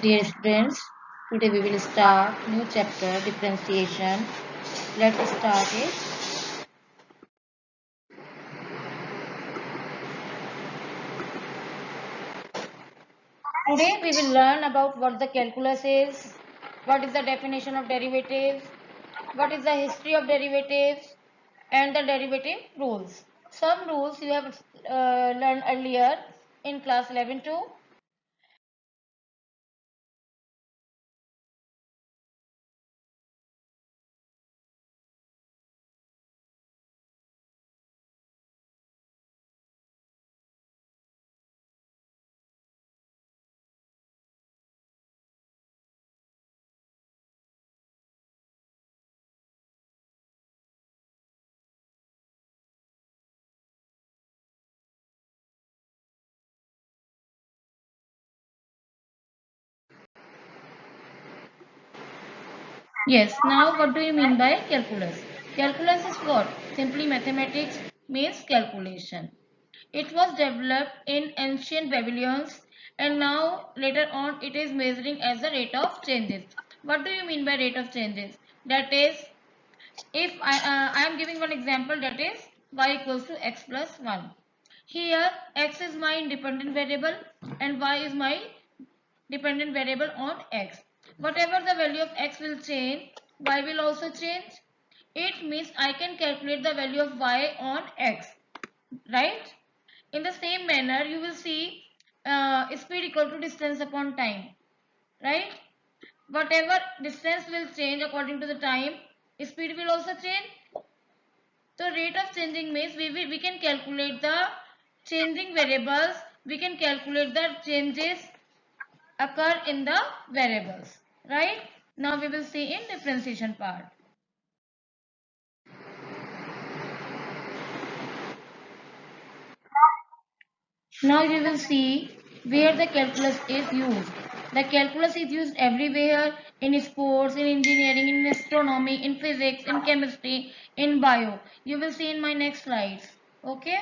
Dear students, today we will start new chapter differentiation. Let's start it. Today we will learn about what the calculus is, what is the definition of derivatives, what is the history of derivatives, and the derivative rules. Some rules you have learned earlier in class 11 too. Yes, now what do you mean by calculus? Calculus is what? Simply mathematics means calculation. It was developed in ancient Babylons and now later on it is measuring as the rate of changes. What do you mean by rate of changes? That is, if I am giving one example, that is y equals to x plus 1. Here x is my independent variable and y is my dependent variable on x. Whatever the value of x will change, y will also change. It means I can calculate the value of y on x, right? In the same manner, you will see speed equal to distance upon time, right? Whatever distance will change according to the time, speed will also change. So rate of changing means we can calculate the changing variables, we can calculate the changes occur in the variables, right? Now we will see in differentiation part. Now you will see where the calculus is used. The calculus is used everywhere, in sports, in engineering, in astronomy, in physics, in chemistry, in bio. You will see in my next slides. Okay.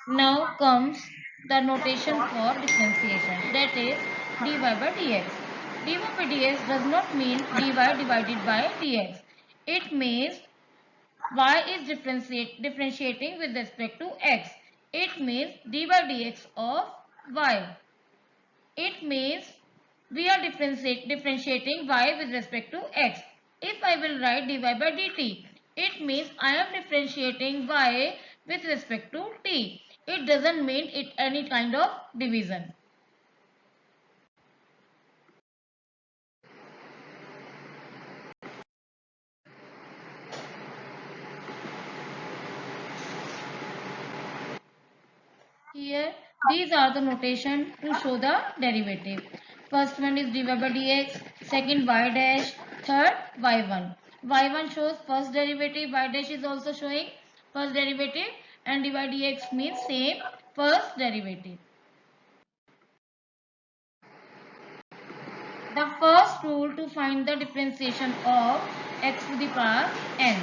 Now comes the notation for differentiation, that is dy by dx. Dy by dx does not mean dy divided by dx. It means y is differentiating with respect to x. It means dy by dx of y. It means we are differentiating y with respect to x. If I will write dy by dt, it means I am differentiating y with respect to t. It doesn't mean it any kind of division. Here, these are the notation to show the derivative. First one is dy by dx, second y dash, third y1. Y1 shows first derivative, y dash is also showing first derivative, and dy by dx means same first derivative. The first rule to find the differentiation of x to the power n,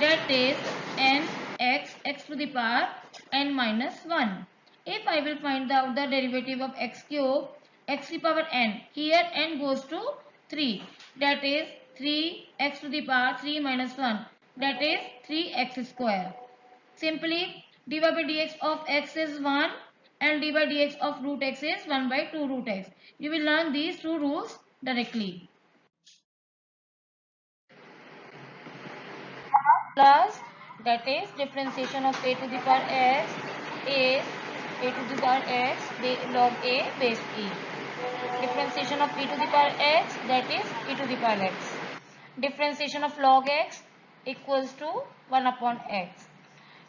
that is n x to the power n minus 1. If I will find out the derivative of x cube, x to the power n, here n goes to 3, that is 3x to the power 3 minus 1, that is 3x square. Simply dy by dx of x is 1 and d by dx of root x is 1 by 2 root x. You will learn these two rules directly. Plus, that is differentiation of a to the power x is a to the power x log a base e. Differentiation of e to the power x, that is e to the power x. Differentiation of log x equals to 1 upon x.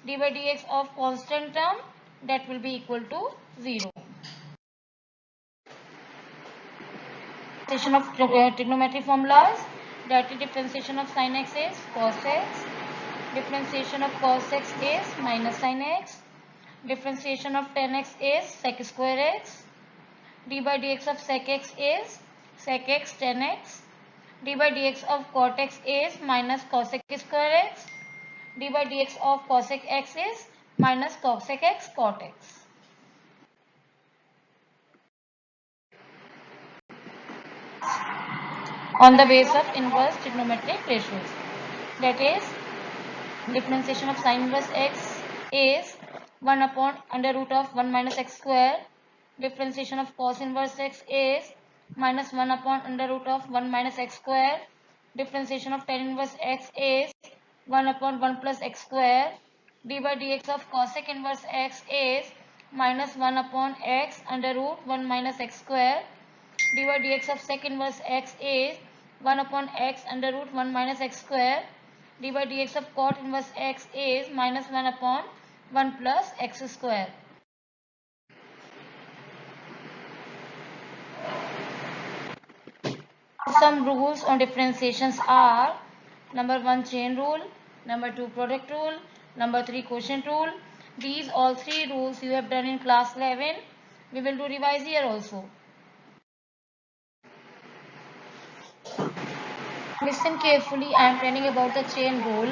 D by dx of constant term, that will be equal to 0. Differentiation of trigonometry formulas, that is differentiation of sin x is cos x. Differentiation of cos x is minus sin x. Differentiation of tan x is sec square x. D by dx of sec x is sec x tan x. D by dx of cot x is minus cosec square x. D by dx of cosec x is minus cosec x cot x. On the base of inverse trigonometric ratios, that is differentiation of sin inverse x is 1 upon under root of 1 minus x square. Differentiation of cos inverse x is minus 1 upon under root of 1 minus x square. Differentiation of tan inverse x is 1 upon 1 plus x square. D by dx of cosec inverse x is minus 1 upon x under root 1 minus x square. D by dx of sec inverse x is 1 upon x under root 1 minus x square. D by dx of cot inverse x is minus 1 upon 1 plus x square. Some rules on differentiations are number 1 chain rule, number 2 product rule, number 3 quotient rule. These all 3 rules you have done in class 11. We will do revise here also. Listen carefully, I am telling about the chain rule.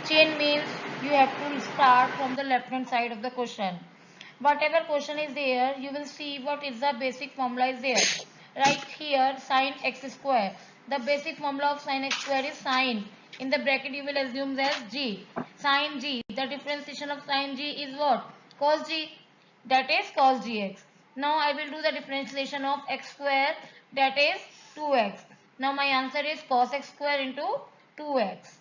Chain means you have to start from the left hand side of the question. Whatever question is there, you will see what is the basic formula is there. Right here, sine x square. The basic formula of sine x square is sine. In the bracket, you will assume as g. Sine g. The differentiation of sine g is what? Cos g. That is cos gx. Now I will do the differentiation of x square. That is 2x. Now my answer is cos x square into 2x.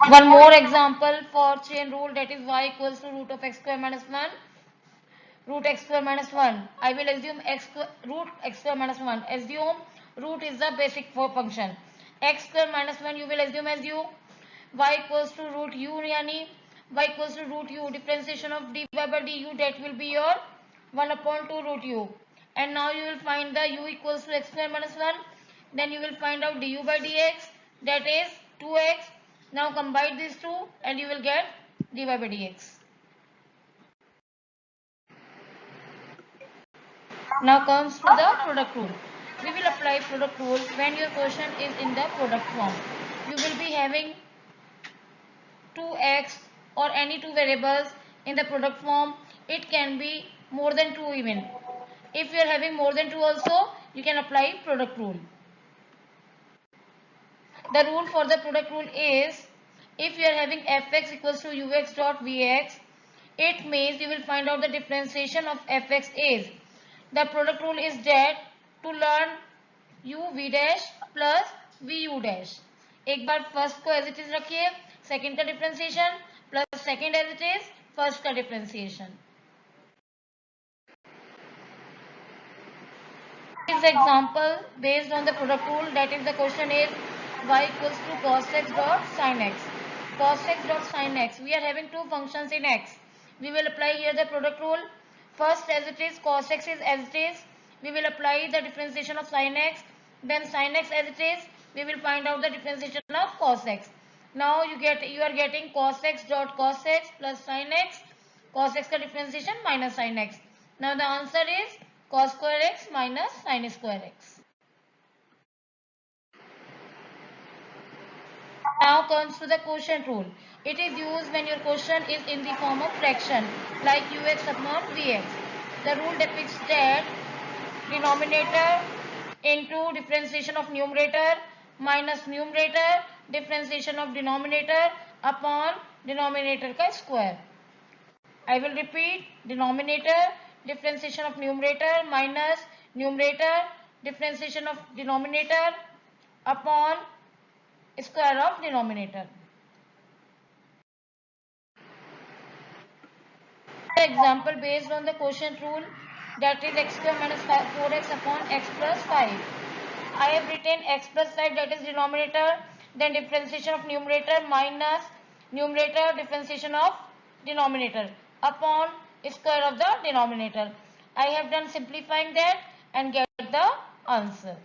One more example for chain rule, that is y equals to root of x square minus 1. Root x square minus 1. I will assume root x square minus 1. Assume root is the basic for function. X square minus 1 you will assume as u. Y equals to root u yani y equals to root u. Differentiation of dy by du, that will be your 1 upon 2 root u. And now you will find the u equals to x square minus 1. Then you will find out du by dx, that is 2x. Now combine these two and you will get dy by dx. Now comes to the product rule. We will apply product rule when your question is in the product form. You will be having 2x or any two variables in the product form. It can be more than 2 even. If you are having more than 2 also, you can apply product rule. The rule for the product rule is, if you are having fx equals to ux dot vx, it means you will find out the differentiation of fx is. The product rule is that to learn u v dash plus v u dash. एक बार first को as it is रखिए, second का differentiation plus second as it is first का differentiation. Is the example based on the product rule, that is the question is y equals to cos x dot sin x. Cos x dot sin x. We are having two functions in x. We will apply here the product rule. First, as it is, cos x is as it is. We will apply the differentiation of sin x. Then sin x as it is. We will find out the differentiation of cos x. Now you are getting cos x dot cos x plus sin x. Cos x का differentiation minus sin x. Now the answer is cos square x minus sin square x. Now comes to the quotient rule. It is used when your quotient is in the form of fraction like ux upon vx. The rule depicts that denominator into differentiation of numerator minus numerator differentiation of denominator upon denominator का square. I will repeat, denominator differentiation of numerator minus numerator differentiation of denominator upon square of denominator. Example based on the quotient rule, that is x square minus 4x upon x plus 5. I have written x plus 5, that is denominator, then differentiation of numerator minus numerator differentiation of denominator upon square of the denominator. I have done simplifying that and get the answer.